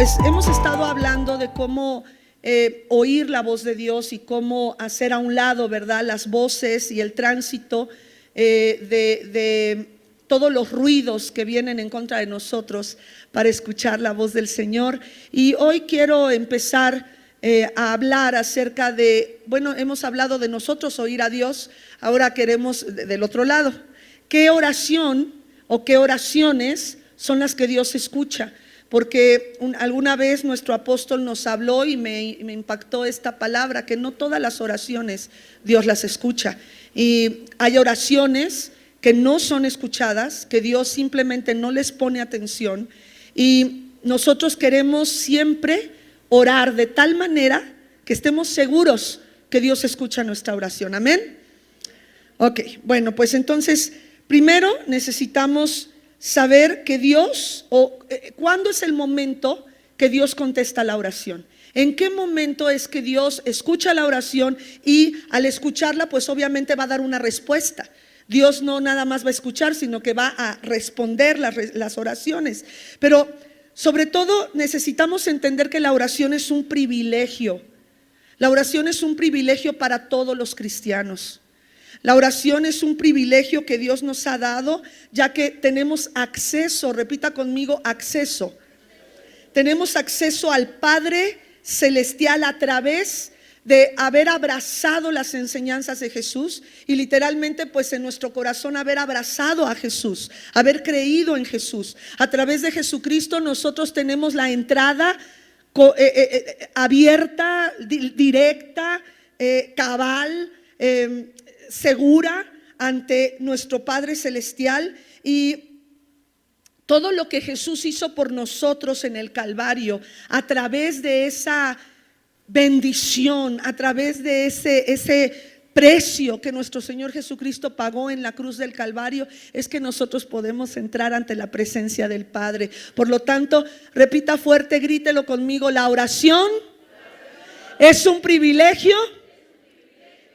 Pues hemos estado hablando de cómo oír la voz de Dios y cómo hacer a un lado, ¿verdad?, las voces y el tránsito de todos los ruidos que vienen en contra de nosotros para escuchar la voz del Señor. Y hoy quiero empezar a hablar acerca de, bueno, hemos hablado de nosotros oír a Dios, ahora queremos del otro lado. ¿Qué oración o qué oraciones son las que Dios escucha? Porque alguna vez nuestro apóstol nos habló y me impactó esta palabra, que no todas las oraciones Dios las escucha. Y hay oraciones que no son escuchadas, que Dios simplemente no les pone atención. Y nosotros queremos siempre orar de tal manera que estemos seguros que Dios escucha nuestra oración. Amén. Ok, bueno, pues entonces primero necesitamos saber que Dios, ¿cuándo es el momento que Dios contesta la oración? ¿En qué momento es que Dios escucha la oración y al escucharla, pues obviamente va a dar una respuesta? Dios no nada más va a escuchar, sino que va a responder las oraciones. Pero sobre todo necesitamos entender que la oración es un privilegio. La oración es un privilegio para todos los cristianos. La oración es un privilegio que Dios nos ha dado, ya que tenemos acceso, repita conmigo, acceso. Tenemos acceso al Padre Celestial a través de haber abrazado las enseñanzas de Jesús y literalmente pues en nuestro corazón haber abrazado a Jesús, haber creído en Jesús. A través de Jesucristo nosotros tenemos la entrada abierta, directa, cabal, segura ante nuestro Padre Celestial. Y todo lo que Jesús hizo por nosotros en el Calvario, a través de esa bendición, a través de ese precio que nuestro Señor Jesucristo pagó en la cruz del Calvario, es que nosotros podemos entrar ante la presencia del Padre. Por lo tanto, repita fuerte, grítelo conmigo: la oración es un privilegio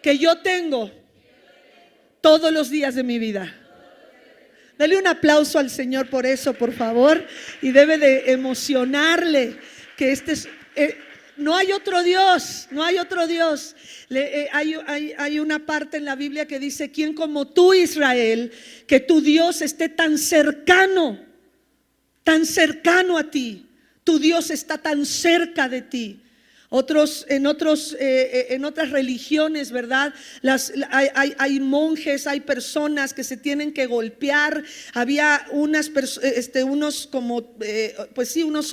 que yo tengo todos los días de mi vida. Dale un aplauso al Señor por eso, por favor. Y debe de emocionarle que no hay otro Dios, no hay otro Dios. Hay una parte en la Biblia que dice: ¿quién como tú, Israel, que tu Dios esté tan cercano a ti? Tu Dios está tan cerca de ti. En otras religiones, ¿verdad? Hay monjes, hay personas que se tienen que golpear. Había unos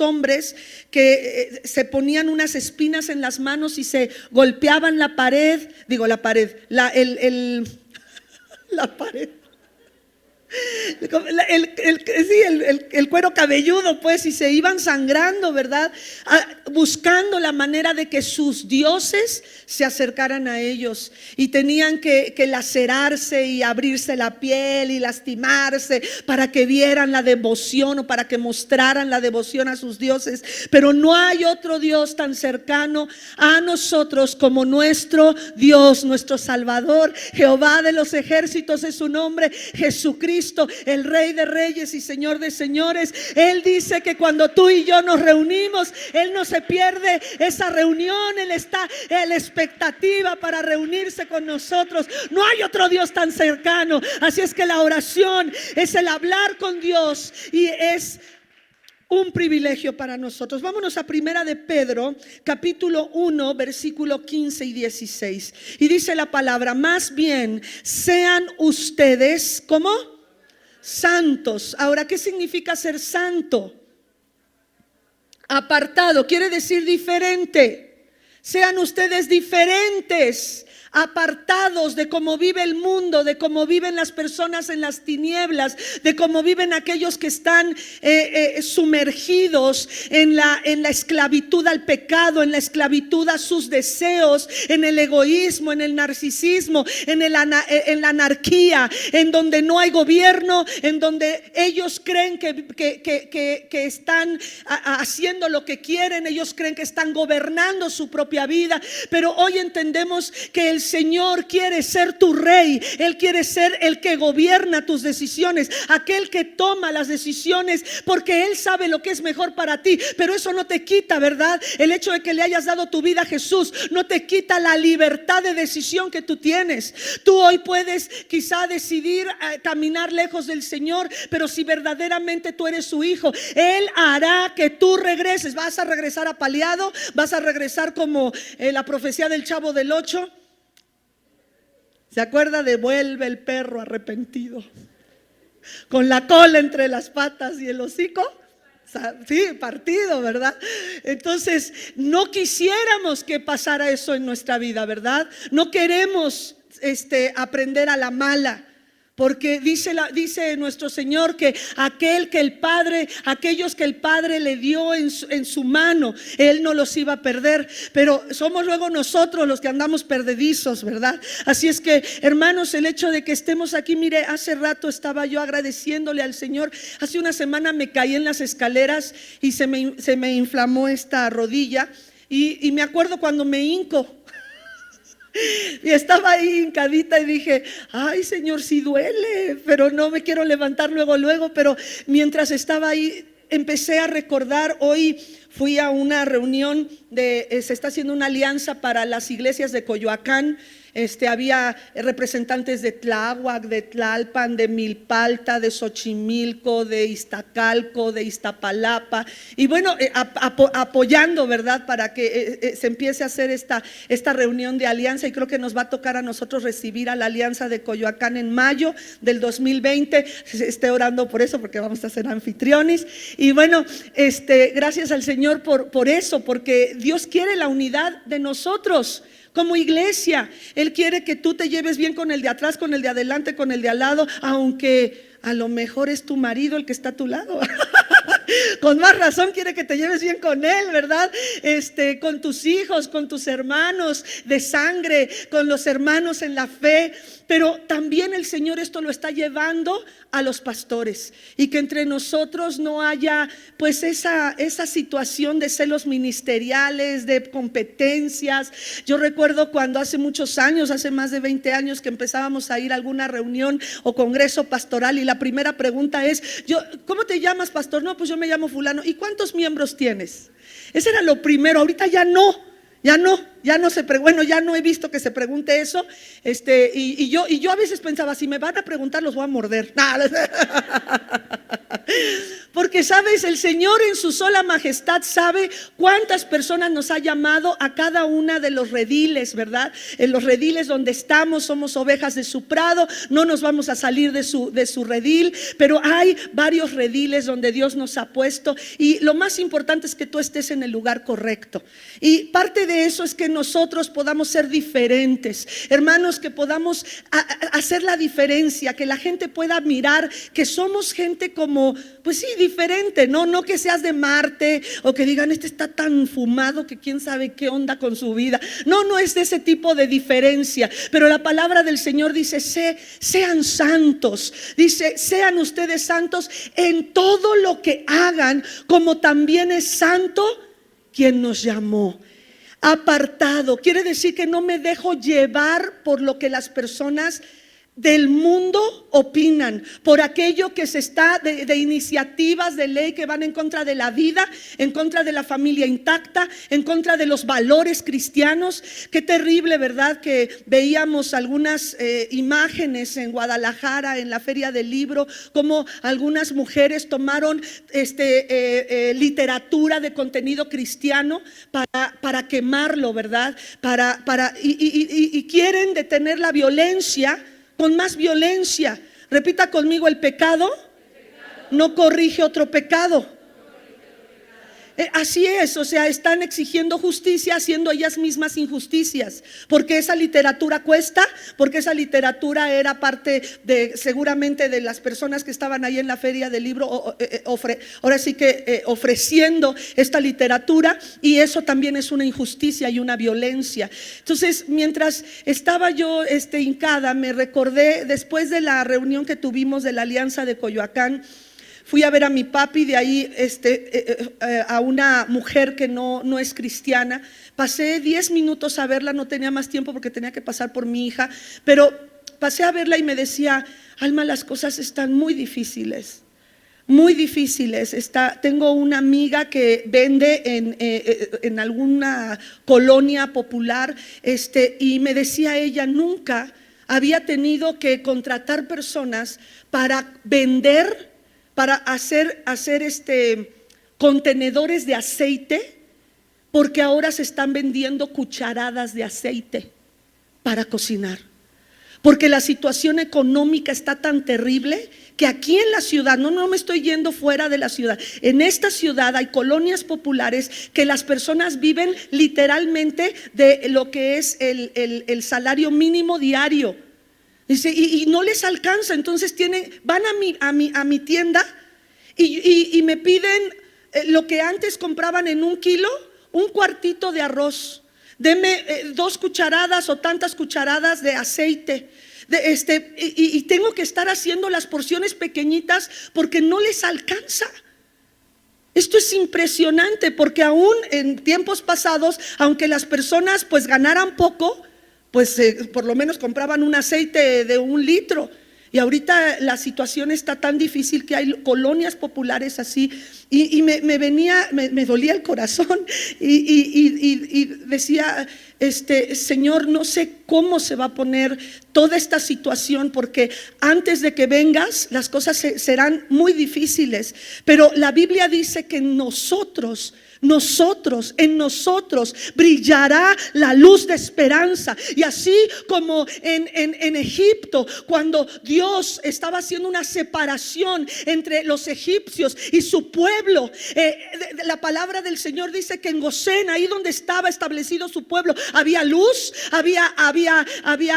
hombres que se ponían unas espinas en las manos y se golpeaban la pared. El cuero cabelludo, pues, y se iban sangrando, ¿verdad? Buscando la manera de que sus dioses se acercaran a ellos, y tenían que lacerarse y abrirse la piel y lastimarse para que vieran la devoción o para que mostraran la devoción a sus dioses. Pero no hay otro Dios tan cercano a nosotros como nuestro Dios, nuestro Salvador. Jehová de los ejércitos es su nombre. Jesucristo, el Rey de Reyes y Señor de Señores. Él dice que cuando tú y yo nos reunimos, Él no se pierde esa reunión. Él está en la expectativa para reunirse con nosotros. No hay otro Dios tan cercano. Así es que la oración es el hablar con Dios y es un privilegio para nosotros. Vámonos a Primera de Pedro, capítulo 1, versículo 15 y 16. Y dice la palabra: más bien sean ustedes, ¿cómo? Santos. Ahora, ¿qué significa ser santo? Apartado, quiere decir diferente. Sean ustedes diferentes, apartados de cómo vive el mundo, de cómo viven las personas en las tinieblas, de cómo viven aquellos que están sumergidos en la esclavitud al pecado, en la esclavitud a sus deseos, en el egoísmo, en el narcisismo, en la anarquía, en donde no hay gobierno, en donde ellos creen que están haciendo lo que quieren, ellos creen que están gobernando su propia vida. Pero hoy entendemos que el el Señor quiere ser tu rey. Él quiere ser el que gobierna tus decisiones, aquel que toma las decisiones, porque Él sabe lo que es mejor para ti. Pero eso no te quita, ¿verdad? El hecho de que le hayas dado tu vida a Jesús no te quita la libertad de decisión que tú tienes. Tú hoy puedes quizá decidir caminar lejos del Señor, pero si verdaderamente tú eres su hijo, Él hará que tú regreses. Vas a regresar apaleado, vas a regresar como la profecía del Chavo del Ocho. ¿Se acuerda? Devuelve el perro arrepentido, con la cola entre las patas y el hocico, sí, partido, ¿verdad? Entonces, no quisiéramos que pasara eso en nuestra vida, ¿verdad? No queremos aprender a la mala. Porque dice nuestro Señor que aquellos que el Padre le dio en su mano, Él no los iba a perder. Pero somos luego nosotros los que andamos perdedizos, ¿verdad? Así es que, hermanos, el hecho de que estemos aquí, mire, hace rato estaba yo agradeciéndole al Señor. Hace una semana me caí en las escaleras y se me inflamó esta rodilla. Y me acuerdo cuando me hinco y estaba ahí hincadita y dije, ay, Señor, sí duele, pero no me quiero levantar luego. Pero mientras estaba ahí empecé a recordar. Hoy fui a una reunión se está haciendo una alianza para las iglesias de Coyoacán. Había representantes de Tláhuac, de Tlalpan, de Milpalta, de Xochimilco, de Iztacalco, de Iztapalapa, y bueno, apoyando, ¿verdad?, para que se empiece a hacer esta reunión de alianza. Y creo que nos va a tocar a nosotros recibir a la alianza de Coyoacán en mayo del 2020. Esté orando por eso, porque vamos a ser anfitriones. Y bueno, gracias al Señor por eso, porque Dios quiere la unidad de nosotros como iglesia. Él quiere que tú te lleves bien con el de atrás, con el de adelante, con el de al lado, aunque a lo mejor es tu marido el que está a tu lado. Con más razón quiere que te lleves bien con él, ¿verdad? Con tus hijos, con tus hermanos de sangre, con los hermanos en la fe. Pero también el Señor esto lo está llevando a los pastores, y que entre nosotros no haya pues esa situación de celos ministeriales, de competencias. Yo recuerdo cuando hace muchos años, hace más de 20 años, que empezábamos a ir a alguna reunión o congreso pastoral, y la primera pregunta es, ¿cómo te llamas, pastor? No, pues yo me llamo fulano. ¿Y cuántos miembros tienes? Ese era lo primero. Ahorita ya no se pregunta. Bueno, ya no he visto que se pregunte eso. Y yo a veces pensaba, si me van a preguntar, los voy a morder. Porque sabes, el Señor en su sola majestad sabe cuántas personas nos ha llamado a cada una de los rediles, ¿verdad? En los rediles donde estamos, somos ovejas de su prado, no nos vamos a salir de su redil, pero hay varios rediles donde Dios nos ha puesto, y lo más importante es que tú estés en el lugar correcto. Y parte de eso es que nosotros podamos ser diferentes, hermanos, que podamos hacer la diferencia, que la gente pueda mirar que somos gente como, pues sí, diferente, no que seas de Marte, o que digan, está tan fumado que quién sabe qué onda con su vida. No es de ese tipo de diferencia. Pero la palabra del Señor dice, sean santos. Dice, sean ustedes santos en todo lo que hagan, como también es santo quien nos llamó. Apartado quiere decir que no me dejo llevar por lo que las personas del mundo opinan, por aquello que se está de iniciativas de ley que van en contra de la vida, en contra de la familia intacta, en contra de los valores cristianos. Qué terrible, ¿verdad?, que veíamos algunas imágenes en Guadalajara, en la Feria del Libro, como algunas mujeres tomaron literatura de contenido cristiano para quemarlo, ¿verdad? Y quieren detener la violencia con más violencia. Repita conmigo, el pecado no corrige otro pecado. Así es, o sea, están exigiendo justicia haciendo ellas mismas injusticias, porque esa literatura cuesta, porque esa literatura era parte seguramente de las personas que estaban ahí en la Feria del Libro, ahora sí que ofreciendo esta literatura, y eso también es una injusticia y una violencia. Entonces, mientras estaba yo hincada, me recordé, después de la reunión que tuvimos de la Alianza de Coyoacán, Fui a ver a mi papi, de ahí a una mujer que no es cristiana. Pasé 10 minutos a verla, no tenía más tiempo porque tenía que pasar por mi hija, pero pasé a verla y me decía: Alma, las cosas están muy difíciles. Muy difíciles. Tengo una amiga que vende en alguna colonia popular, y me decía ella, nunca había tenido que contratar personas para vender, para hacer contenedores de aceite, porque ahora se están vendiendo cucharadas de aceite para cocinar. Porque la situación económica está tan terrible que aquí en la ciudad, no me estoy yendo fuera de la ciudad, en esta ciudad hay colonias populares que las personas viven literalmente de lo que es el salario mínimo diario. Dice, y no les alcanza, entonces van a mi tienda y me piden lo que antes compraban en 1 kilo, un cuartito de arroz. Deme 2 cucharadas o tantas cucharadas de aceite. Y tengo que estar haciendo las porciones pequeñitas porque no les alcanza. Esto es impresionante, porque aún en tiempos pasados, aunque las personas pues ganaran poco, pues por lo menos compraban un aceite de 1 litro. Y ahorita la situación está tan difícil que hay colonias populares así. Y me dolía el corazón y decía, Señor, no sé cómo se va a poner toda esta situación, porque antes de que vengas las cosas serán muy difíciles. Pero la Biblia dice que en nosotros brillará la luz de esperanza. Y así como en Egipto, cuando Dios estaba haciendo una separación entre los egipcios y su pueblo, la palabra del Señor dice que en Gosén, ahí donde estaba establecido su pueblo, había luz, había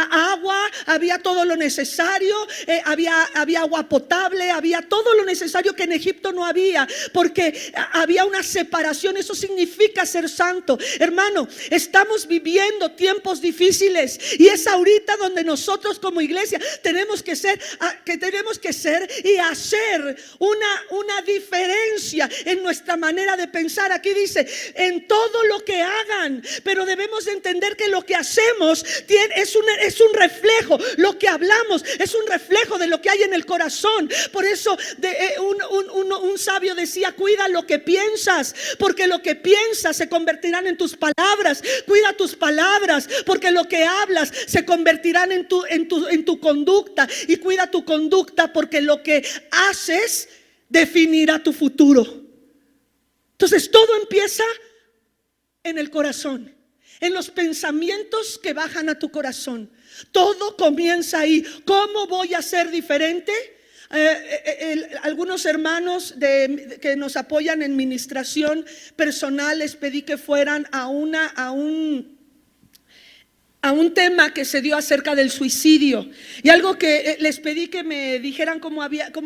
agua, había todo lo necesario, había agua potable, había todo lo necesario que en Egipto no había, porque había una separación. Eso significa ser santo. Hermano, estamos viviendo tiempos difíciles y es ahorita donde nosotros como iglesia tenemos que ser y hacer una diferencia en nuestra manera de pensar. Aquí dice, en todo lo que hagan, pero debemos de entender que lo que hacemos es un reflejo, lo que hablamos es un reflejo de lo que hay en el corazón. Por eso un sabio decía, cuida lo que piensas, porque lo que piensas se convertirán en tus palabras. Cuida tus palabras, porque lo que hablas se convertirán en tu conducta. Y cuida tu conducta, porque lo que haces definirá tu futuro. Entonces todo empieza en el corazón, en los pensamientos que bajan a tu corazón. Todo comienza ahí. ¿Cómo voy a ser diferente? Algunos hermanos que nos apoyan en ministración personal, les pedí que fueran a un tema que se dio acerca del suicidio, y algo que les pedí que me dijeran cómo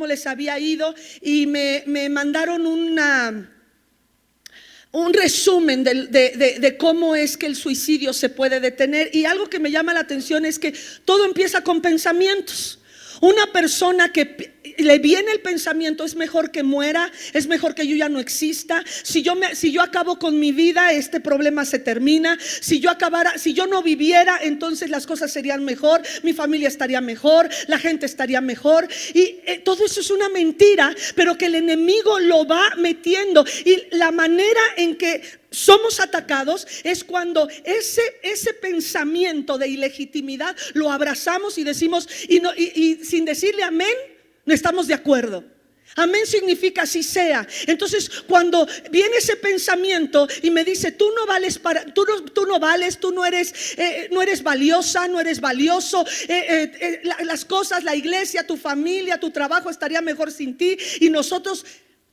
les había ido, y me mandaron un resumen de cómo es que el suicidio se puede detener. Y algo que me llama la atención es que todo empieza con pensamientos. Una persona que le viene el pensamiento, es mejor que muera, es mejor que yo ya no exista. Si yo acabo con mi vida, este problema se termina. Si yo no viviera, entonces las cosas serían mejor, mi familia estaría mejor, la gente estaría mejor. Y todo eso es una mentira, pero que el enemigo lo va metiendo. Y la manera en que somos atacados es cuando ese pensamiento de ilegitimidad lo abrazamos y decimos, y sin decirle amén, no estamos de acuerdo. Amén significa así sea. Entonces cuando viene ese pensamiento y me dice, tú no vales, tú no eres valiosa, no eres valioso, las cosas, la iglesia, tu familia, tu trabajo estaría mejor sin ti, y nosotros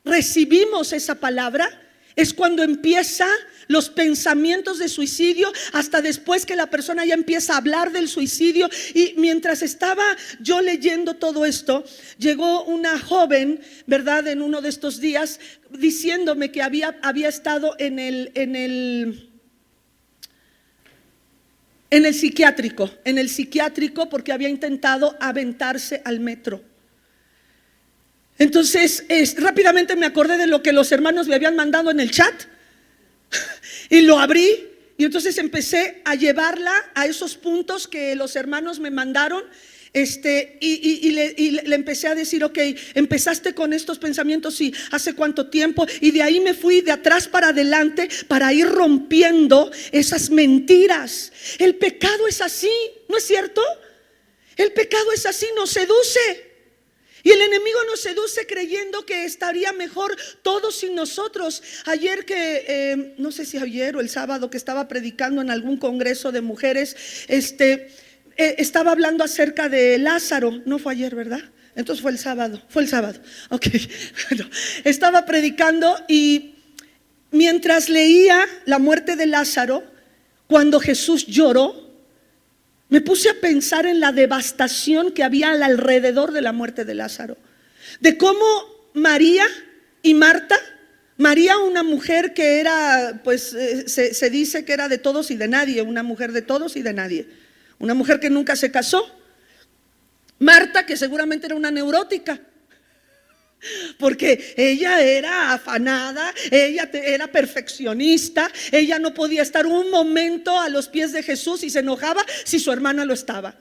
recibimos esa palabra, es cuando empieza los pensamientos de suicidio, hasta después que la persona ya empieza a hablar del suicidio. Y mientras estaba yo leyendo todo esto, llegó una joven, ¿verdad?, en uno de estos días, diciéndome que había estado en el psiquiátrico porque había intentado aventarse al metro. Entonces, rápidamente me acordé de lo que los hermanos me habían mandado en el chat y lo abrí. Y entonces empecé a llevarla a esos puntos que los hermanos me mandaron. Y le empecé a decir, ok, empezaste con estos pensamientos, sí, ¿hace cuánto tiempo? Y de ahí me fui de atrás para adelante para ir rompiendo esas mentiras. El pecado es así, ¿no es cierto? El pecado es así, nos seduce. Y el enemigo nos seduce creyendo que estaría mejor todo sin nosotros. Ayer no sé si ayer o el sábado que estaba predicando en algún congreso de mujeres, estaba hablando acerca de Lázaro. No fue ayer, ¿verdad? Entonces fue el sábado. Ok, bueno, estaba predicando y mientras leía la muerte de Lázaro, cuando Jesús lloró, me puse a pensar en la devastación que había alrededor de la muerte de Lázaro. De cómo María y Marta, María, una mujer que era, pues se dice que era de todos y de nadie, una mujer de todos y de nadie, una mujer que nunca se casó. Marta, que seguramente era una neurótica, porque ella era afanada, ella era perfeccionista, ella no podía estar un momento a los pies de Jesús y se enojaba si su hermana lo estaba.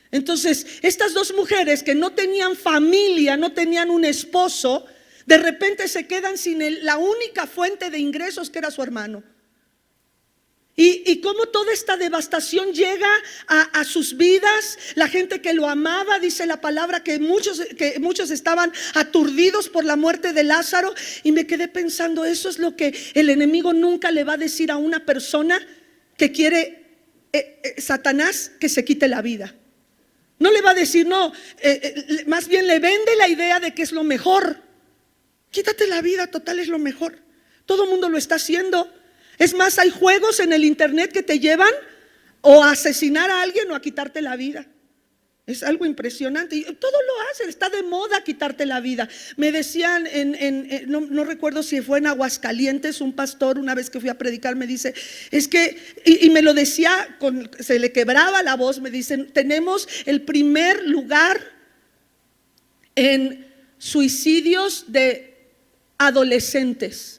Entonces, estas dos mujeres que no tenían familia, no tenían un esposo, de repente se quedan sin la única fuente de ingresos que era su hermano. Y cómo toda esta devastación llega a sus vidas. La gente que lo amaba, dice la palabra que muchos estaban aturdidos por la muerte de Lázaro. Y me quedé pensando, eso es lo que el enemigo nunca le va a decir a una persona que quiere, Satanás, que se quite la vida. No le va a decir, no, más bien le vende la idea de que es lo mejor. Quítate la vida, total es lo mejor. Todo el mundo lo está haciendo. Es más, hay juegos en el internet que te llevan o a asesinar a alguien o a quitarte la vida. Es algo impresionante. Y todo lo hacen, está de moda quitarte la vida. Me decían, no recuerdo si fue en Aguascalientes, un pastor, una vez que fui a predicar, me dice, es que, y me lo decía, se le quebraba la voz, me dicen, tenemos el primer lugar en suicidios de adolescentes.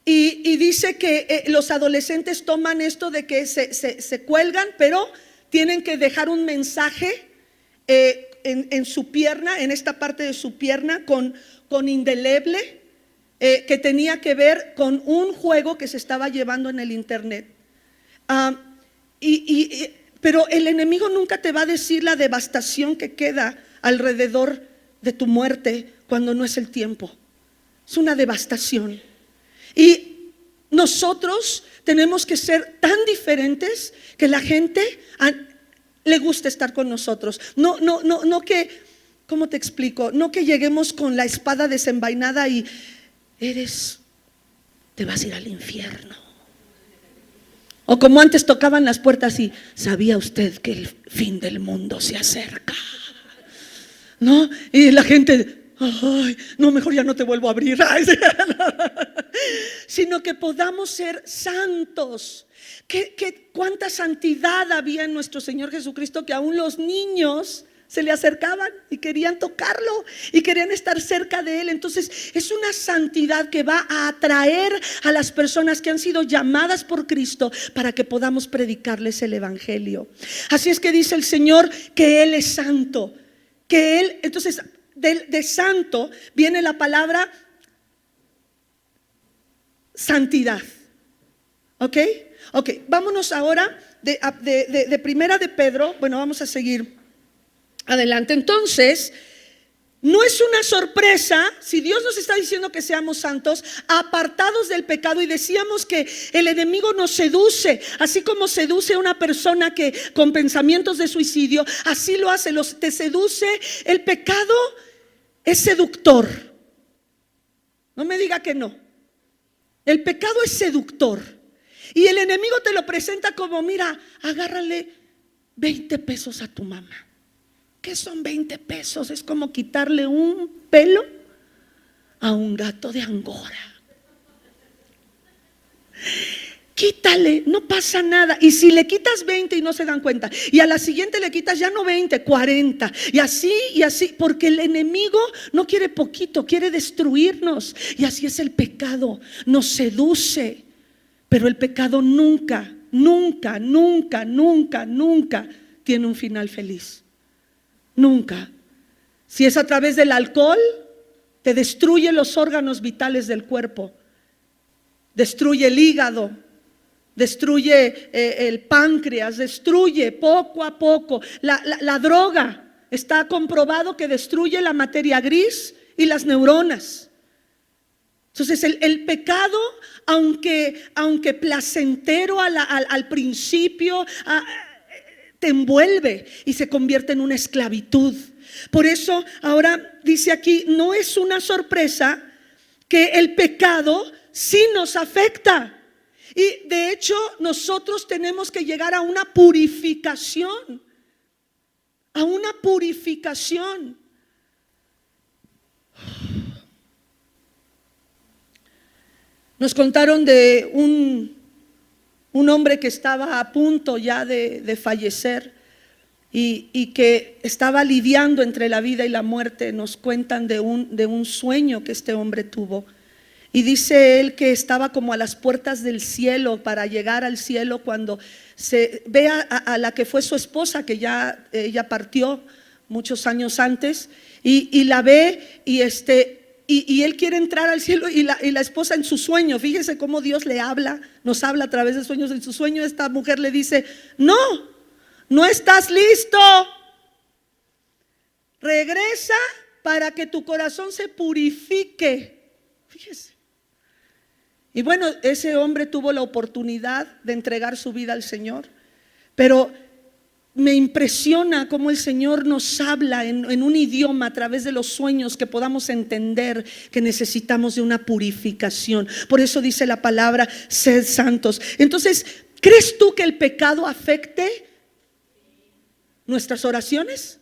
Y dice que los adolescentes toman esto de que se cuelgan, pero tienen que dejar un mensaje en su pierna, en esta parte de su pierna, con indeleble, que tenía que ver con un juego que se estaba llevando en el internet. Pero el enemigo nunca te va a decir la devastación que queda alrededor de tu muerte cuando no es el tiempo. Es una devastación. Y nosotros tenemos que ser tan diferentes que la gente le guste estar con nosotros. No que, ¿cómo te explico? No que lleguemos con la espada desenvainada y te vas a ir al infierno. O como antes tocaban las puertas y ¿sabía usted que el fin del mundo se acerca? ¿No? Y la gente, ay, no, mejor ya no te vuelvo a abrir. Ay, sí. Sino que podamos ser santos. ¿Cuánta santidad había en nuestro Señor Jesucristo que aún los niños se le acercaban y querían tocarlo y querían estar cerca de Él? Entonces es una santidad que va a atraer a las personas que han sido llamadas por Cristo para que podamos predicarles el evangelio. Así es que dice el Señor que Él es santo, que Él, entonces de santo viene la palabra santidad. ¿Ok? Ok, vámonos ahora de primera de Pedro. Bueno, vamos a seguir adelante. Entonces, no es una sorpresa si Dios nos está diciendo que seamos santos, apartados del pecado. Y decíamos que el enemigo nos seduce, así como seduce a una persona que con pensamientos de suicidio, así lo hace, te seduce. El pecado es seductor. No me diga que no. El pecado es seductor. Y el enemigo te lo presenta como, mira, agárrale 20 pesos a tu mamá. ¿Qué son 20 pesos? Es como quitarle un pelo a un gato de Angora. quítale, no pasa nada. Y si le quitas 20 y no se dan cuenta, y a la siguiente le quitas ya no 20, 40, y así, porque el enemigo no quiere poquito, quiere destruirnos. Y así es el pecado, nos seduce. Pero el pecado nunca tiene un final feliz. Nunca. Si es a través del alcohol, te destruye los órganos vitales del cuerpo, destruye el hígado, destruye el páncreas, destruye poco a poco. La droga está comprobado que destruye la materia gris y las neuronas. Entonces el pecado, aunque placentero al principio, te envuelve y se convierte en una esclavitud. Por eso ahora dice aquí, no es una sorpresa que el pecado sí nos afecta. Y de hecho nosotros tenemos que llegar a una purificación. A una purificación. Nos contaron de un hombre que estaba a punto ya de fallecer y que estaba lidiando entre la vida y la muerte. Nos cuentan de un sueño que este hombre tuvo. Y dice él que estaba como a las puertas del cielo para llegar al cielo cuando se ve a la que fue su esposa, que ya ella partió muchos años antes, y la ve y él quiere entrar al cielo y la esposa en su sueño, fíjese cómo Dios le habla, nos habla a través de sueños. En su sueño esta mujer le dice, no estás listo, regresa para que tu corazón se purifique. Fíjese. Y bueno, ese hombre tuvo la oportunidad de entregar su vida al Señor, pero me impresiona cómo el Señor nos habla en un idioma a través de los sueños, que podamos entender que necesitamos de una purificación. Por eso dice la palabra, sed santos. Entonces, ¿crees tú que el pecado afecte nuestras oraciones?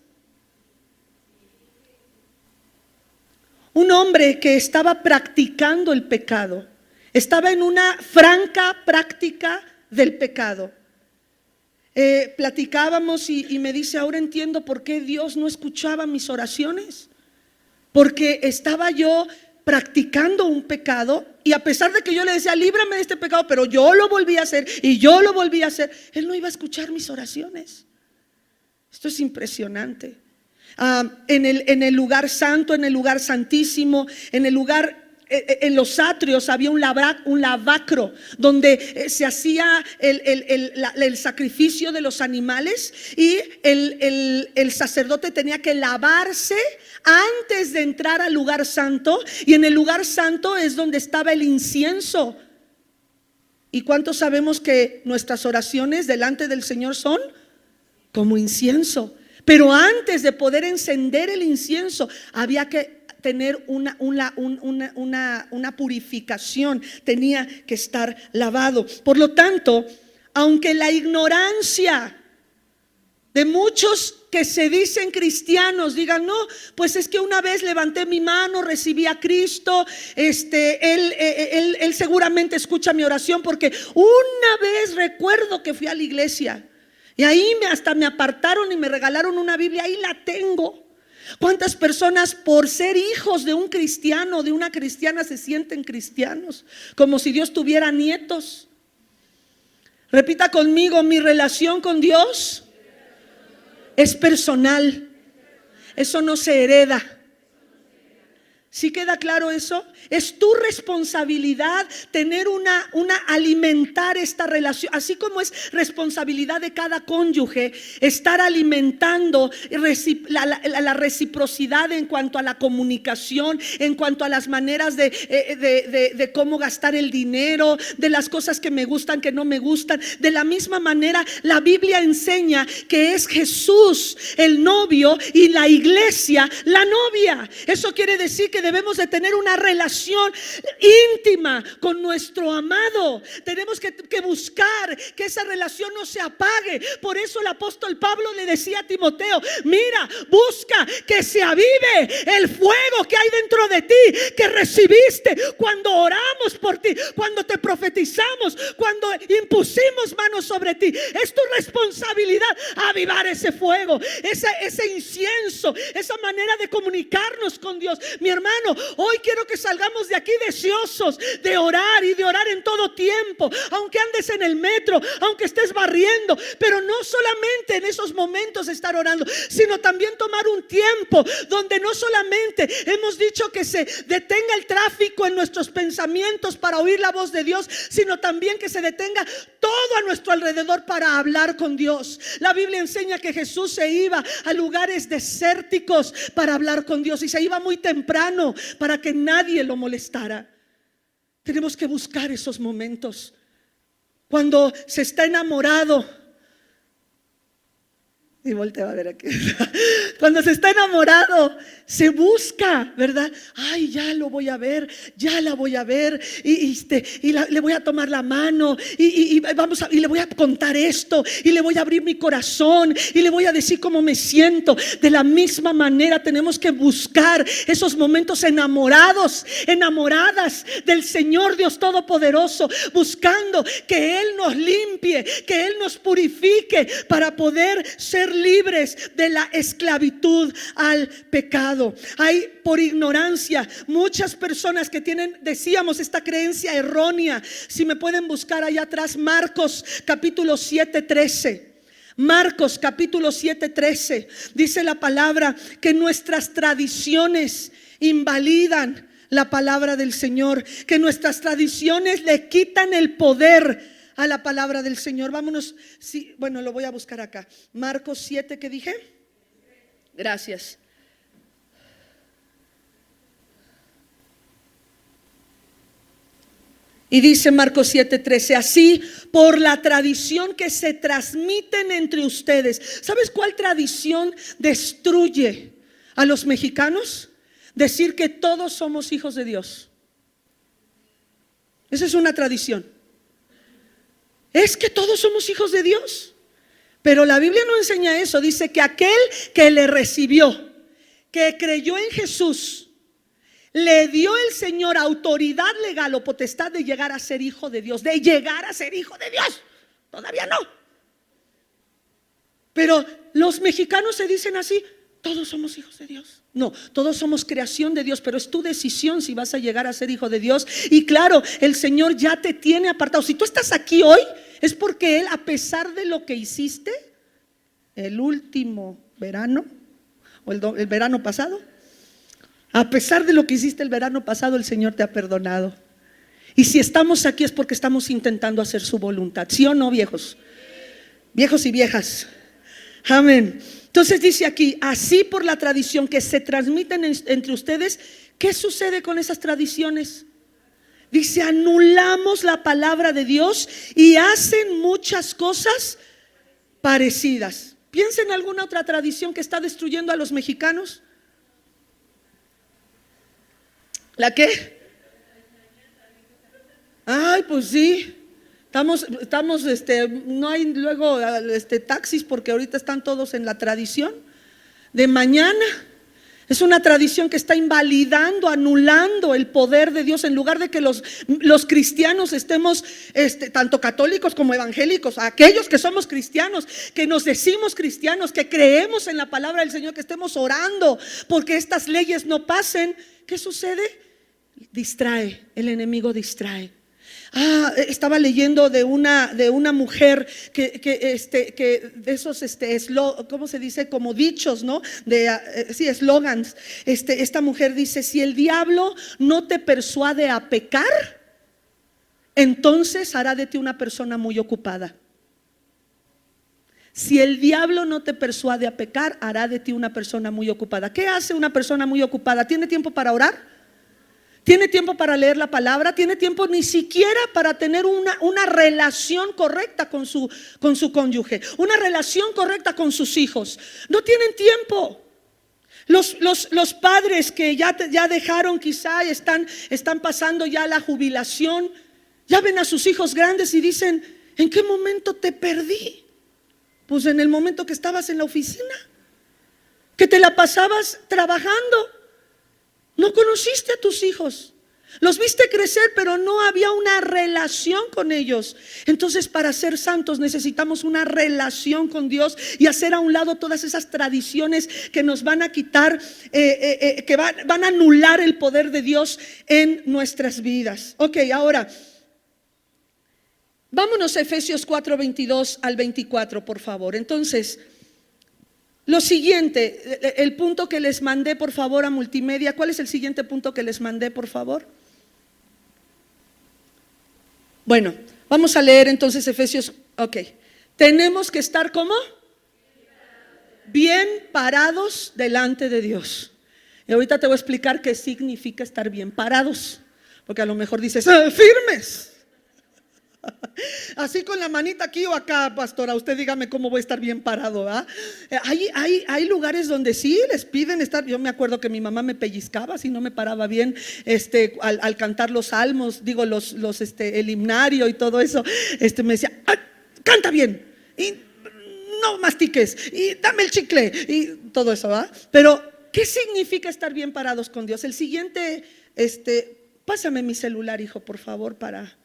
Un hombre que estaba practicando el pecado, estaba en una franca práctica del pecado. Platicábamos y me dice, ahora entiendo por qué Dios no escuchaba mis oraciones, porque estaba yo practicando un pecado, y a pesar de que yo le decía, líbrame de este pecado, pero yo lo volví a hacer y yo lo volví a hacer, Él no iba a escuchar mis oraciones. Esto es impresionante. En el lugar santo, en el lugar santísimo, en los atrios había un lavacro donde se hacía el sacrificio de los animales, y el sacerdote tenía que lavarse antes de entrar al lugar santo, y en el lugar santo es donde estaba el incienso. ¿Y cuántos sabemos que nuestras oraciones delante del Señor son como incienso? Pero antes de poder encender el incienso había que tener una purificación, tenía que estar lavado. Por lo tanto, aunque la ignorancia de muchos que se dicen cristianos digan, no, pues es que una vez levanté mi mano, recibí a Cristo, él seguramente escucha mi oración, porque una vez recuerdo que fui a la iglesia y ahí hasta me apartaron y me regalaron una Biblia, ahí la tengo. ¿Cuántas personas por ser hijos de un cristiano, de una cristiana, se sienten cristianos? Como si Dios tuviera nietos. Repita conmigo, mi relación con Dios es personal. Eso no se hereda. ¿Sí queda claro eso? Es tu responsabilidad tener alimentar esta relación, así como es responsabilidad de cada cónyuge estar alimentando la reciprocidad en cuanto a la comunicación, en cuanto a las maneras de cómo gastar el dinero, de las cosas que me gustan, que no me gustan. De la misma manera, la Biblia enseña que es Jesús el novio y la iglesia la novia. Eso quiere decir que debemos de tener una relación íntima con nuestro amado. Tenemos que buscar que esa relación no se apague. Por eso el apóstol Pablo le decía a Timoteo: mira, busca que se avive el fuego que hay dentro de ti, que recibiste cuando oramos por ti, cuando te profetizamos, cuando impusimos manos sobre ti. Es tu responsabilidad avivar ese fuego, ese incienso, esa manera de comunicarnos con Dios. Mi hermano, hoy quiero que salgamos de aquí deseosos de orar, y de orar en todo tiempo, aunque andes en el metro, aunque estés barriendo, pero no solamente en esos momentos estar orando, sino también tomar un tiempo donde no solamente hemos dicho que se detenga el tráfico en nuestros pensamientos para oír la voz de Dios, sino también que se detenga todo a nuestro alrededor para hablar con Dios. La Biblia enseña que Jesús se iba a lugares desérticos para hablar con Dios, y se iba muy temprano para que nadie lo molestara. Tenemos que buscar esos momentos cuando se está enamorado. Y voltea a ver aquí. Cuando se está enamorado, se busca, ¿verdad? Ay, ya lo voy a ver, ya la voy a ver, le voy a tomar la mano, y le voy a contar esto, y le voy a abrir mi corazón, y le voy a decir cómo me siento. De la misma manera tenemos que buscar esos momentos enamoradas del Señor Dios Todopoderoso, buscando que Él nos limpie, que Él nos purifique para poder ser libres de la esclavitud al pecado. Hay, por ignorancia, muchas personas que tienen, decíamos, esta creencia errónea. Si me pueden buscar allá atrás, Marcos capítulo 7:13. Marcos capítulo 7:13. Dice la palabra que nuestras tradiciones invalidan la palabra del Señor, que nuestras tradiciones le quitan el poder a la palabra del Señor. Vámonos, sí, bueno, lo voy a buscar acá. Marcos 7, ¿qué dije? Gracias. Y dice Marcos 7:13: así, por la tradición que se transmiten entre ustedes. ¿Sabes cuál tradición destruye a los mexicanos? Decir que todos somos hijos de Dios. Esa es una tradición. Es que todos somos hijos de Dios. Pero la Biblia no enseña eso. Dice que aquel que le recibió, que creyó en Jesús, le dio el Señor autoridad legal o potestad de llegar a ser hijo de Dios. De llegar a ser hijo de Dios. Todavía no. Pero los mexicanos se dicen así: todos somos hijos de Dios. No, todos somos creación de Dios, pero es tu decisión si vas a llegar a ser hijo de Dios. Y claro, el Señor ya te tiene apartado. Si tú estás aquí hoy, es porque Él, a pesar de lo que hiciste el último verano o el verano pasado, a pesar de lo que hiciste el verano pasado, el Señor te ha perdonado. Y si estamos aquí es porque estamos intentando hacer su voluntad. ¿Sí o no, viejos? Viejos y viejas. Amén. Entonces dice aquí: así, por la tradición que se transmiten entre ustedes. ¿Qué sucede con esas tradiciones? Dice: anulamos la palabra de Dios y hacen muchas cosas parecidas. Piensa en alguna otra tradición que está destruyendo a los mexicanos. ¿La qué? Ay, pues sí. Estamos, no hay luego taxis, porque ahorita están todos en la tradición de mañana. Es una tradición que está invalidando, anulando el poder de Dios. En lugar de que los cristianos estemos, tanto católicos como evangélicos, aquellos que somos cristianos, que nos decimos cristianos, que creemos en la palabra del Señor, que estemos orando porque estas leyes no pasen, ¿qué sucede? Distrae, el enemigo distrae. Estaba leyendo de una mujer que de esos ¿cómo se dice? Como dichos, ¿no? Sí, eslogans. Esta mujer dice: si el diablo no te persuade a pecar, entonces hará de ti una persona muy ocupada. Si el diablo no te persuade a pecar, hará de ti una persona muy ocupada. ¿Qué hace una persona muy ocupada? ¿Tiene tiempo para orar? ¿Tiene tiempo para leer la palabra? ¿Tiene tiempo ni siquiera para tener una relación correcta con su cónyuge? Una relación correcta con sus hijos. No tienen tiempo. Los padres que ya dejaron quizá, están pasando ya la jubilación, ya ven a sus hijos grandes y dicen: ¿en qué momento te perdí? Pues en el momento que estabas en la oficina, que te la pasabas trabajando. No conociste a tus hijos, los viste crecer, pero no había una relación con ellos. Entonces, para ser santos necesitamos una relación con Dios y hacer a un lado todas esas tradiciones que nos van a quitar, que van a anular el poder de Dios en nuestras vidas. Ok, ahora vámonos a Efesios 4, 22 al 24, por favor. Entonces, lo siguiente, el punto que les mandé, por favor, a multimedia. ¿Cuál es el siguiente punto que les mandé, por favor? Bueno, vamos a leer entonces Efesios. Ok, tenemos que estar ¿cómo? Bien parados delante de Dios. Y ahorita te voy a explicar qué significa estar bien parados, porque a lo mejor dices: firmes. Así con la manita aquí o acá, pastora, usted dígame cómo voy a estar bien parado, ¿verdad? Hay lugares donde sí les piden estar. Yo me acuerdo que mi mamá me pellizcaba si no me paraba bien, al cantar los salmos, digo el himnario y todo eso, me decía: canta bien y no mastiques y dame el chicle y todo eso, ¿verdad? Pero ¿qué significa estar bien parados con Dios? El siguiente, pásame mi celular, hijo, por favor, para...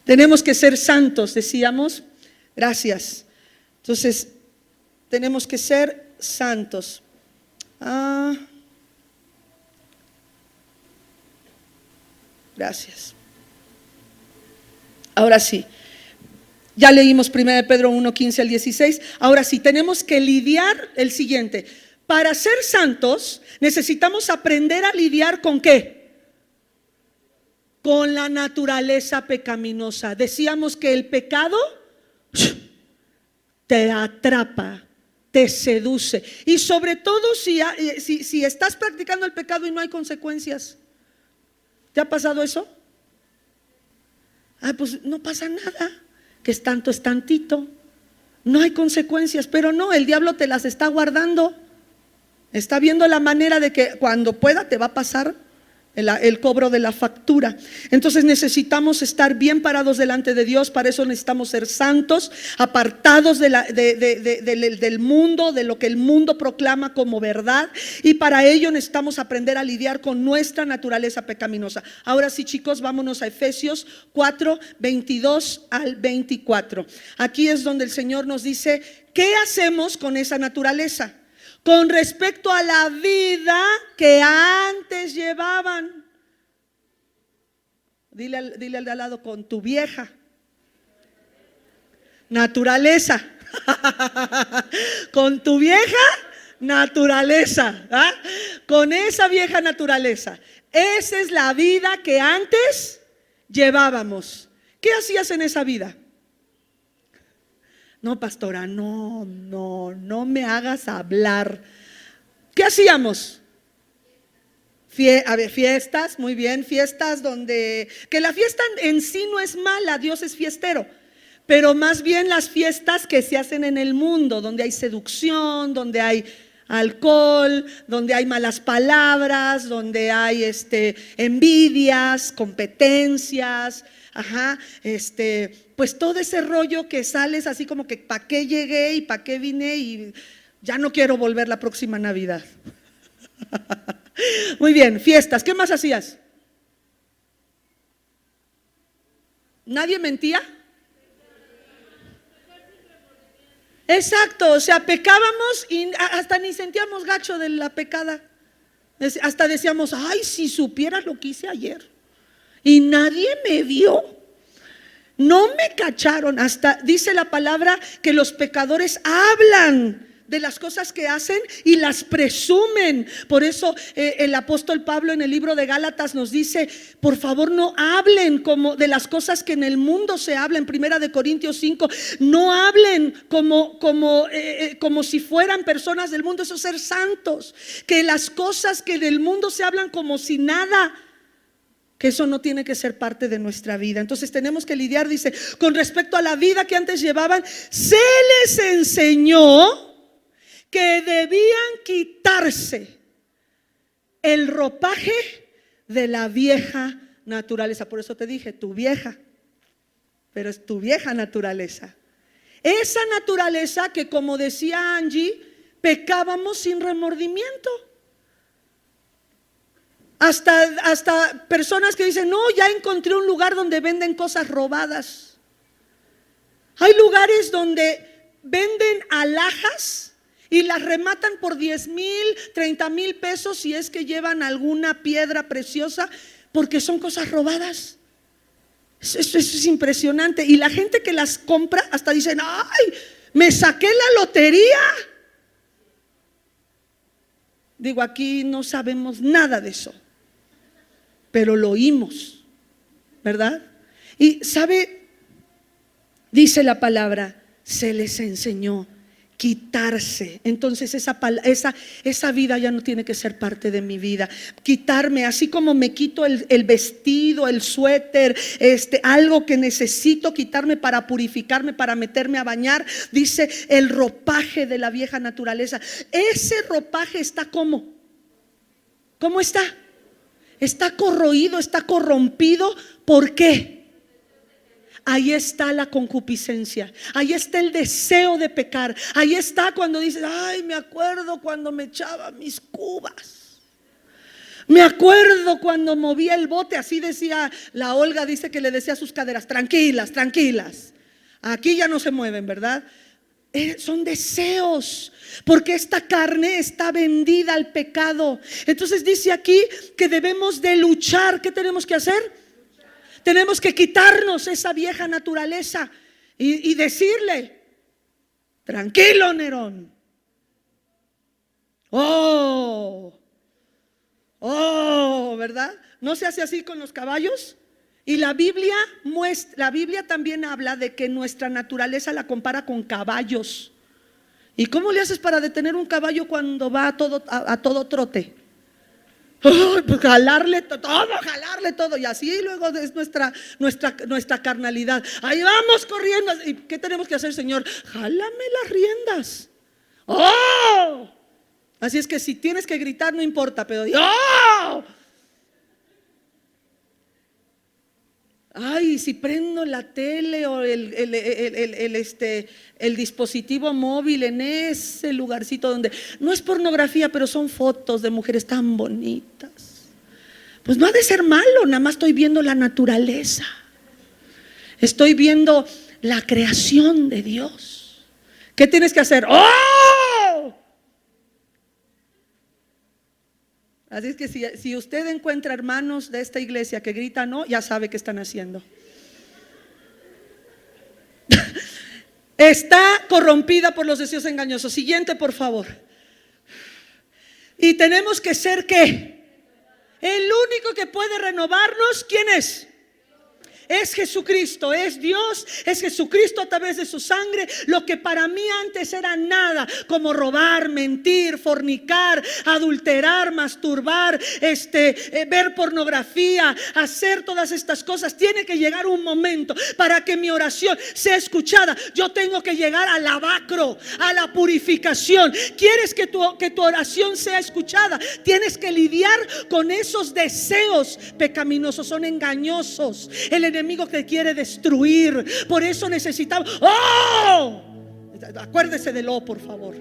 Tenemos que ser santos, decíamos. Gracias. Entonces, tenemos que ser santos. Gracias. Ahora sí. Ya leímos 1 Pedro 1, 15 al 16. Ahora sí, tenemos que lidiar el siguiente. Para ser santos necesitamos aprender a lidiar ¿con qué? Con la naturaleza pecaminosa. Decíamos que el pecado te atrapa, te seduce. Y sobre todo si estás practicando el pecado y no hay consecuencias. ¿Te ha pasado eso? Pues no pasa nada, que es tanto es tantito, no hay consecuencias. Pero no, el diablo te las está guardando. Está viendo la manera de que cuando pueda te va a pasar el cobro de la factura. Entonces necesitamos estar bien parados delante de Dios. Para eso necesitamos ser santos, apartados del mundo, de lo que el mundo proclama como verdad. Y para ello necesitamos aprender a lidiar con nuestra naturaleza pecaminosa. Ahora sí, chicos, vámonos a Efesios 4, 22 al 24. Aquí es donde el Señor nos dice: ¿qué hacemos con esa naturaleza? Con respecto a la vida que antes llevaban. Dile al de al lado: con tu vieja naturaleza. Con tu vieja naturaleza, ¿ah? Con esa vieja naturaleza. Esa es la vida que antes llevábamos. ¿Qué hacías en esa vida? No, pastora, no me hagas hablar. ¿Qué hacíamos? Fiestas, muy bien, fiestas donde, que la fiesta en sí no es mala, Dios es fiestero, pero más bien las fiestas que se hacen en el mundo, donde hay seducción, donde hay alcohol, donde hay malas palabras, donde hay envidias, competencias. Pues todo ese rollo que sales así como que ¿para qué llegué y para qué vine? Y ya no quiero volver la próxima Navidad. Muy bien, fiestas. ¿Qué más hacías? ¿Nadie mentía? Exacto, o sea, pecábamos y hasta ni sentíamos gacho de la pecada. Hasta decíamos: ay, si supieras lo que hice ayer y nadie me vio, no me cacharon. Hasta dice la palabra que los pecadores hablan de las cosas que hacen y las presumen. Por eso el apóstol Pablo en el libro de Gálatas nos dice: por favor, no hablen como de las cosas que en el mundo se hablan. Primera de Corintios 5, no hablen como si fueran personas del mundo. Eso es ser santos. Que las cosas que del mundo se hablan como si nada, que eso no tiene que ser parte de nuestra vida. Entonces tenemos que lidiar, dice, con respecto a la vida que antes llevaban, se les enseñó que debían quitarse el ropaje de la vieja naturaleza. Por eso te dije, tu vieja, pero es tu vieja naturaleza. Esa naturaleza que, como decía Angie, pecábamos sin remordimiento. Hasta personas que dicen, no, ya encontré un lugar donde venden cosas robadas. Hay lugares donde venden alhajas y las rematan por 10,000, 30,000 pesos si es que llevan alguna piedra preciosa, porque son cosas robadas. Eso es impresionante. Y la gente que las compra hasta dicen, ay, me saqué la lotería. Digo, aquí no sabemos nada de eso, pero lo oímos, ¿verdad? Y sabe, dice la palabra, se les enseñó quitarse. Entonces esa vida ya no tiene que ser parte de mi vida. Quitarme, así como me quito el vestido, el suéter, algo que necesito quitarme para purificarme, para meterme a bañar, dice el ropaje de la vieja naturaleza. Ese ropaje está ¿cómo está? Está corroído, está corrompido. ¿Por qué? Ahí está la concupiscencia, ahí está el deseo de pecar, ahí está cuando dices, ay, me acuerdo cuando me echaba mis cubas, me acuerdo cuando movía el bote, así decía la Olga, dice que le decía a sus caderas, tranquilas, tranquilas, aquí ya no se mueven, ¿verdad? Son deseos, porque esta carne está vendida al pecado. Entonces dice aquí que debemos de luchar. ¿Qué tenemos que hacer? Tenemos que quitarnos esa vieja naturaleza y decirle, tranquilo, Nerón. Oh, ¿verdad? ¿No se hace así con los caballos? Y la Biblia también habla de que nuestra naturaleza la compara con caballos. ¿Y cómo le haces para detener un caballo cuando va a todo trote? Pues jalarle todo, y así luego es nuestra carnalidad. Ahí vamos corriendo. ¿Y qué tenemos que hacer, Señor? Jálame las riendas. Así es que si tienes que gritar no importa, pero ay, si prendo la tele o el dispositivo móvil en ese lugarcito donde no es pornografía, pero son fotos de mujeres tan bonitas, pues no ha de ser malo, nada más estoy viendo la naturaleza, estoy viendo la creación de Dios. ¿Qué tienes que hacer? Así es que si usted encuentra hermanos de esta iglesia que gritan no, ya sabe qué están haciendo. Está corrompida por los deseos engañosos. Siguiente, por favor. Y tenemos que ser ¿qué? El único que puede renovarnos, ¿quién es? Es Jesucristo, es Dios, es Jesucristo a través de su sangre. Lo que para mí antes era nada, como robar, mentir, fornicar, adulterar, masturbar, ver pornografía, hacer todas estas cosas, tiene que llegar un momento para que mi oración sea escuchada. Yo tengo que llegar al lavacro, a la purificación. ¿Quieres que tu oración sea escuchada? Tienes que lidiar con esos deseos pecaminosos, son engañosos. El enemigo te quiere destruir. Por eso necesitamos acuérdese de por favor.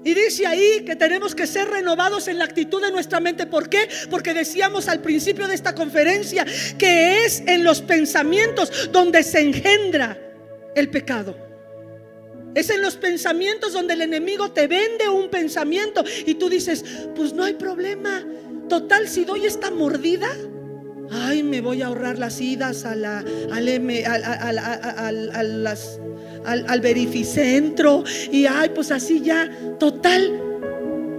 Y dice ahí que tenemos que ser renovados en la actitud de nuestra mente. ¿Por qué? Porque decíamos al principio de esta conferencia que es en los pensamientos donde se engendra el pecado. Es en los pensamientos donde el enemigo te vende un pensamiento y tú dices, pues no hay problema, total, si doy esta mordida, ay, me voy a ahorrar las idas al verificentro. Y ay, pues así ya, total,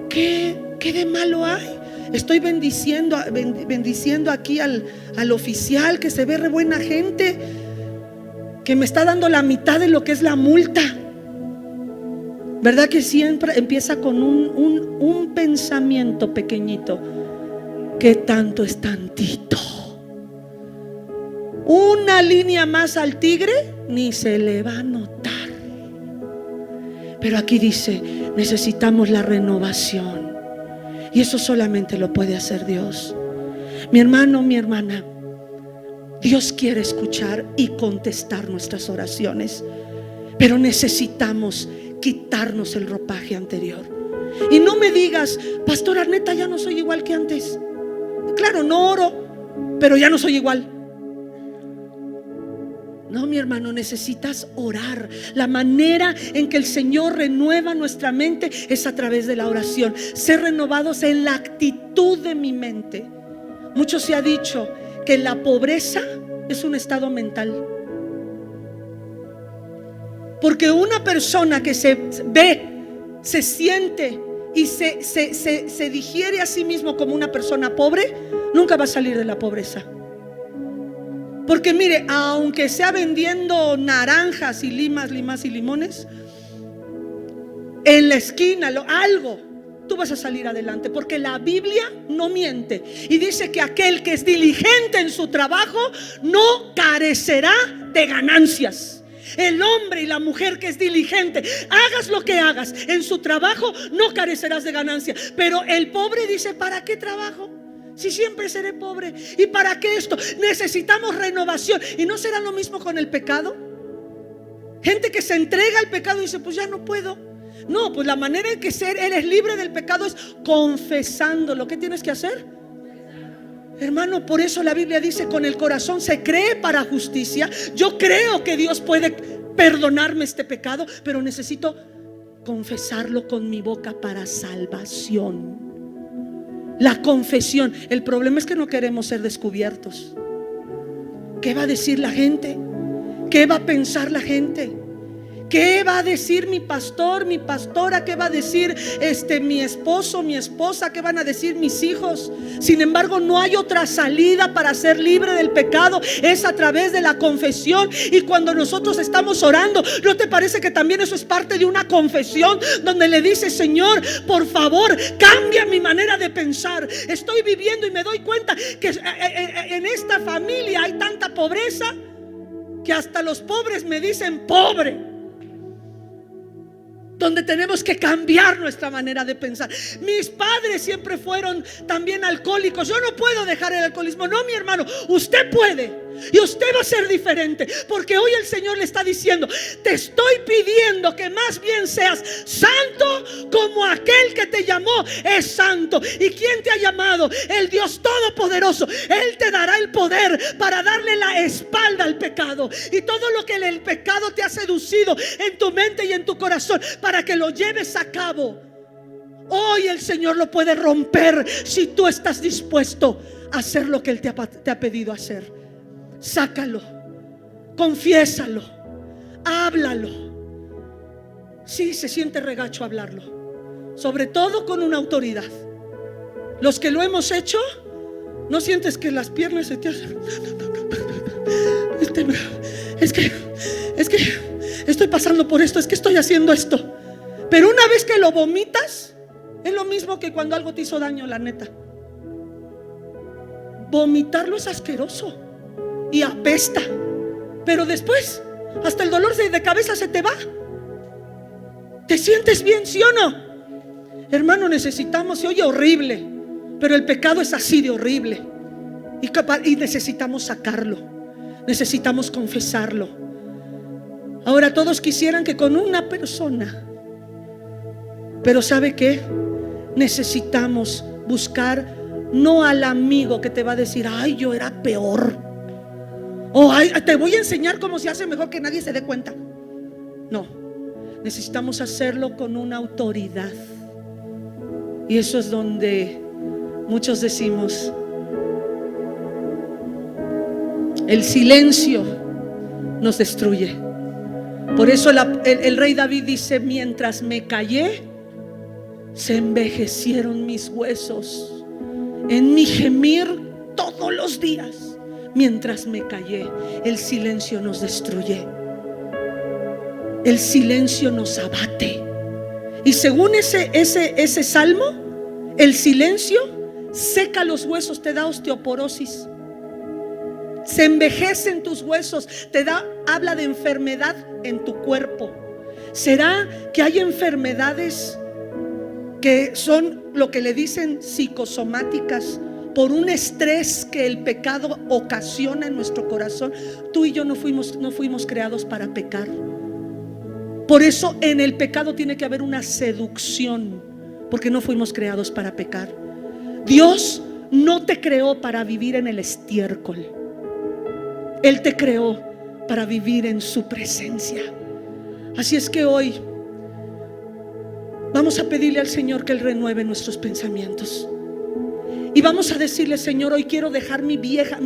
¿qué de malo hay? Estoy bendiciendo aquí al oficial que se ve re buena gente, que me está dando la mitad de lo que es la multa. ¿Verdad que siempre empieza con un pensamiento pequeñito? ¿Qué tanto es tantito? una línea más al tigre, ni se le va a notar. Pero aquí dice, necesitamos la renovación. Y eso solamente lo puede hacer Dios. Mi hermano, mi hermana, Dios quiere escuchar y contestar nuestras oraciones, pero necesitamos quitarnos el ropaje anterior. Y no me digas, pastora, neta, ya no soy igual que antes. Claro, no oro, pero ya no soy igual. No, mi hermano, necesitas orar. La manera en que el Señor renueva nuestra mente es a través de la oración. Ser renovados en la actitud de mi mente. Mucho se ha dicho que la pobreza es un estado mental. Porque una persona que se ve, se siente y se digiere a sí mismo como una persona pobre, nunca va a salir de la pobreza. Porque mire, aunque sea vendiendo naranjas y limas y limones en la esquina, algo, tú vas a salir adelante. Porque la Biblia no miente y dice que aquel que es diligente en su trabajo no carecerá de ganancias. El hombre y la mujer que es diligente, hagas lo que hagas en su trabajo, no carecerás de ganancia. Pero el pobre dice, ¿para qué trabajo? Si siempre seré pobre. ¿Y para qué esto? Necesitamos renovación. ¿Y no será lo mismo con el pecado? Gente que se entrega al pecado y dice, pues ya no puedo. No, pues la manera en que eres libre del pecado es confesándolo. ¿Qué tienes que hacer? Hermano, por eso la Biblia dice, con el corazón se cree para justicia. Yo creo que Dios puede perdonarme este pecado, pero necesito confesarlo con mi boca para salvación. La confesión. El problema es que no queremos ser descubiertos. ¿Qué va a decir la gente? ¿Qué va a pensar la gente? ¿Qué va a decir mi pastor, mi pastora? ¿Qué va a decir mi esposo, mi esposa? ¿Qué van a decir mis hijos? Sin embargo, no hay otra salida para ser libre del pecado. Es a través de la confesión. Y cuando nosotros estamos orando, ¿no te parece que también eso es parte de una confesión? Donde le dices, Señor, por favor, cambia mi manera de pensar. Estoy viviendo y me doy cuenta que en esta familia hay tanta pobreza que hasta los pobres me dicen pobre. Donde tenemos que cambiar nuestra manera de pensar. Mis padres siempre fueron también alcohólicos. Yo no puedo dejar el alcoholismo. No, mi hermano, usted puede. Y usted va a ser diferente. Porque hoy el Señor le está diciendo, te estoy pidiendo que más bien seas santo como aquel que te llamó es santo. ¿Y quién te ha llamado? El Dios Todopoderoso. Él te dará el poder para darle la espalda al pecado. Y todo lo que el pecado te ha seducido en tu mente y en tu corazón, para que lo lleves a cabo, hoy el Señor lo puede romper si tú estás dispuesto a hacer lo que Él te ha pedido hacer. Sácalo, confiésalo, háblalo. Sí, se siente regacho hablarlo, sobre todo con una autoridad. Los que lo hemos hecho, ¿no sientes que las piernas se te hacen? Es que estoy pasando por esto, es que estoy haciendo esto. Pero una vez que lo vomitas, es lo mismo que cuando algo te hizo daño, la neta. Vomitarlo es asqueroso y apesta, pero después hasta el dolor de cabeza se te va. ¿Te sientes bien, sí o no? Hermano, necesitamos, se oye horrible, pero el pecado es así de horrible. Y necesitamos sacarlo, necesitamos confesarlo. Ahora todos quisieran que con una persona, pero ¿sabe qué? Necesitamos buscar no al amigo que te va a decir, ay, yo era peor, o ay, te voy a enseñar cómo se hace mejor que nadie se dé cuenta. No, necesitamos hacerlo con una autoridad. Y eso es donde muchos decimos, el silencio nos destruye. Por eso el rey David dice, mientras me callé, se envejecieron mis huesos. En mi gemir todos los días, mientras me callé. El silencio nos destruye. El silencio nos abate. Y según ese salmo, el silencio seca los huesos, te da osteoporosis. Se envejecen tus huesos. Habla de enfermedad en tu cuerpo. ¿Será que hay enfermedades que son lo que le dicen psicosomáticas por un estrés que el pecado ocasiona en nuestro corazón? Tú y yo no fuimos creados para pecar. Por eso en el pecado tiene que haber una seducción, porque no fuimos creados para pecar. Dios no te creó para vivir en el estiércol. Él te creó para vivir en su presencia. Así es que hoy vamos a pedirle al Señor que Él renueve nuestros pensamientos. Y vamos a decirle: Señor, hoy quiero dejar mi vieja,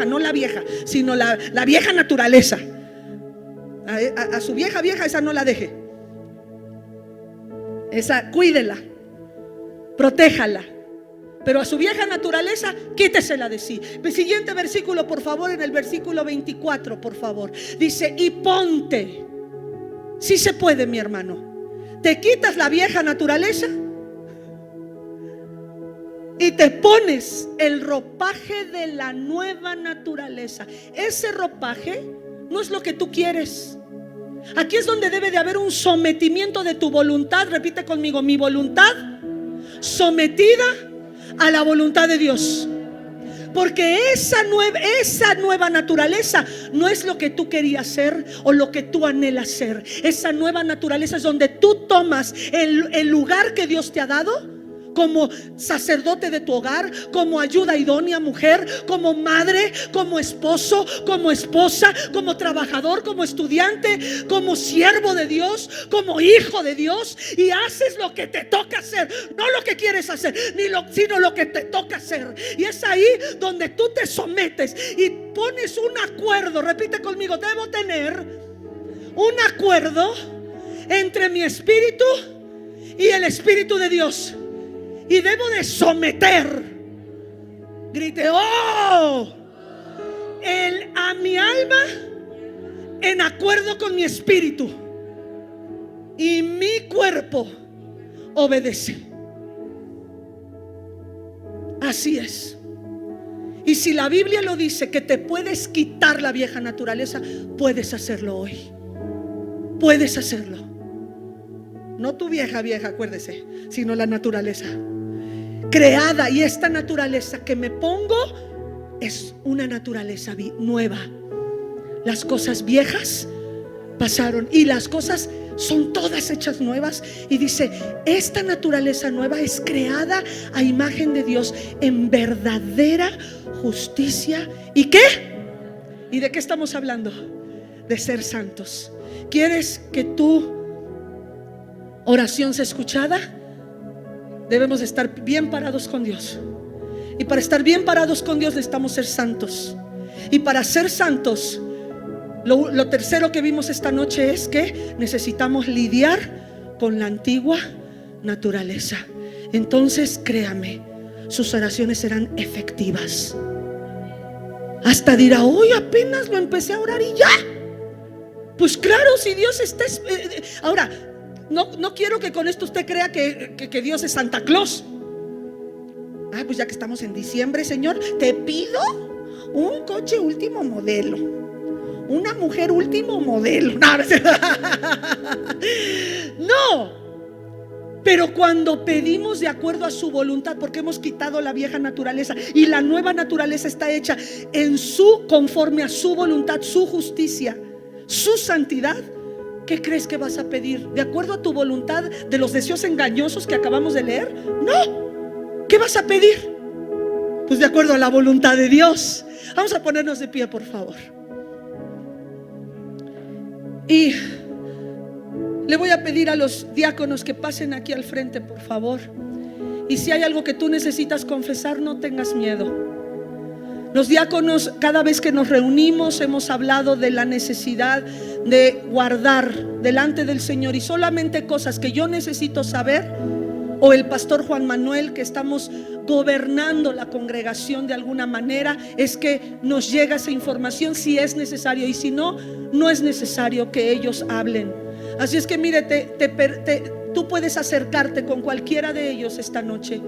no la vieja, sino la vieja naturaleza. A su vieja, esa no la deje. Esa cuídela, protéjala. Pero a su vieja naturaleza, quítesela de sí. El siguiente versículo, por favor, en el versículo 24, por favor. Dice: y ponte. Sí se puede, mi hermano. Te quitas la vieja naturaleza y te pones el ropaje de la nueva naturaleza. Ese ropaje no es lo que tú quieres. Aquí es donde debe de haber un sometimiento de tu voluntad. Repite conmigo: mi voluntad sometida a la voluntad de Dios. Porque esa nueva naturaleza no es lo que tú querías ser o lo que tú anhelas ser. Esa nueva naturaleza es donde tú tomas el lugar que Dios te ha dado, como sacerdote de tu hogar, como ayuda idónea mujer, como madre, como esposo, como esposa, como trabajador, como estudiante, como siervo de Dios, como hijo de Dios, y haces lo que te toca hacer, no lo que quieres hacer, sino lo que te toca hacer. Y es ahí donde tú te sometes y pones un acuerdo. Repite conmigo: debo tener un acuerdo entre mi espíritu y el Espíritu de Dios. Y debo de someter, grite, oh, a mi alma en acuerdo con mi espíritu, y mi cuerpo obedece. Así es. Y si la Biblia lo dice, que te puedes quitar la vieja naturaleza, puedes hacerlo hoy. Puedes hacerlo. No tu vieja, acuérdese, sino la naturaleza creada. Y esta naturaleza que me pongo es una naturaleza nueva. Las cosas viejas pasaron y las cosas son todas hechas nuevas. Y dice: esta naturaleza nueva es creada a imagen de Dios en verdadera justicia. ¿Y qué? ¿Y de qué estamos hablando? De ser santos. ¿Quieres que tu oración sea escuchada? Debemos estar bien parados con Dios. Y para estar bien parados con Dios necesitamos ser santos. Y para ser santos, lo tercero que vimos esta noche es que necesitamos lidiar con la antigua naturaleza. Entonces, créame, sus oraciones serán efectivas. Hasta dirá: hoy apenas lo empecé a orar y ya. Pues claro, si Dios está... Ahora, no quiero que con esto usted crea que Dios es Santa Claus. Pues ya que estamos en diciembre, Señor, te pido un coche último modelo, una mujer último modelo. No. Pero cuando pedimos de acuerdo a su voluntad, porque hemos quitado la vieja naturaleza y la nueva naturaleza está hecha conforme a su voluntad, su justicia, su santidad, ¿qué crees que vas a pedir? ¿De acuerdo a tu voluntad de los deseos engañosos que acabamos de leer? No. ¿Qué vas a pedir? Pues de acuerdo a la voluntad de Dios. Vamos a ponernos de pie, por favor. Y le voy a pedir a los diáconos que pasen aquí al frente, por favor. Y si hay algo que tú necesitas confesar, no tengas miedo. Los diáconos, cada vez que nos reunimos, hemos hablado de la necesidad de guardar delante del Señor, y solamente cosas que yo necesito saber, o el pastor Juan Manuel, que estamos gobernando la congregación de alguna manera, es que nos llega esa información si es necesario, y si no, no es necesario que ellos hablen. Así es que mire, tú puedes acercarte con cualquiera de ellos esta noche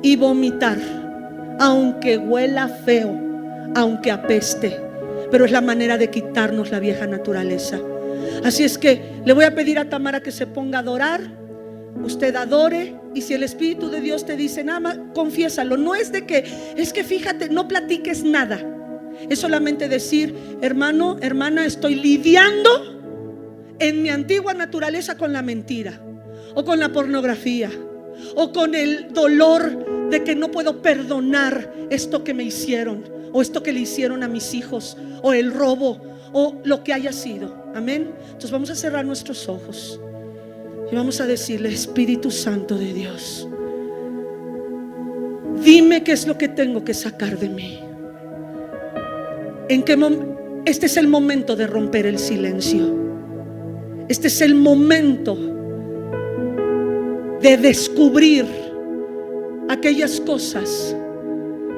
y vomitar, aunque huela feo, aunque apeste, pero es la manera de quitarnos la vieja naturaleza. Así es que le voy a pedir a Tamara que se ponga a adorar. Usted adore, y si el Espíritu de Dios te dice nada más, confiésalo. No es de que, es que fíjate, no platiques nada. Es solamente decir: hermano, hermana, estoy lidiando en mi antigua naturaleza con la mentira, o con la pornografía, o con el dolor de que no puedo perdonar esto que me hicieron, o esto que le hicieron a mis hijos, o el robo, o lo que haya sido. Amén. Entonces vamos a cerrar nuestros ojos y vamos a decirle: Espíritu Santo de Dios, dime qué es lo que tengo que sacar de mí. Este es el momento de romper el silencio. Este es el momento de descubrir aquellas cosas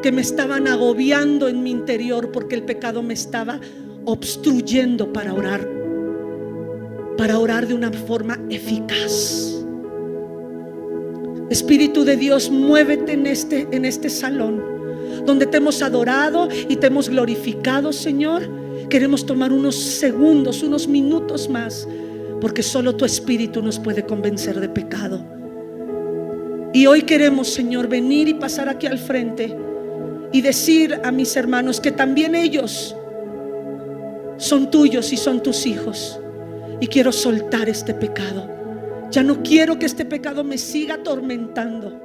que me estaban agobiando en mi interior, porque el pecado me estaba obstruyendo para orar de una forma eficaz. Espíritu de Dios, muévete en este salón donde te hemos adorado y te hemos glorificado, Señor. Queremos tomar unos segundos, unos minutos más, porque solo tu Espíritu nos puede convencer de pecado. Y hoy queremos, Señor, venir y pasar aquí al frente y decir a mis hermanos que también ellos son tuyos y son tus hijos. Y quiero soltar este pecado. Ya no quiero que este pecado me siga atormentando.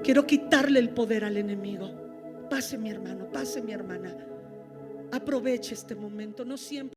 Quiero quitarle el poder al enemigo. Pase mi hermano, pase mi hermana. Aproveche este momento. No siempre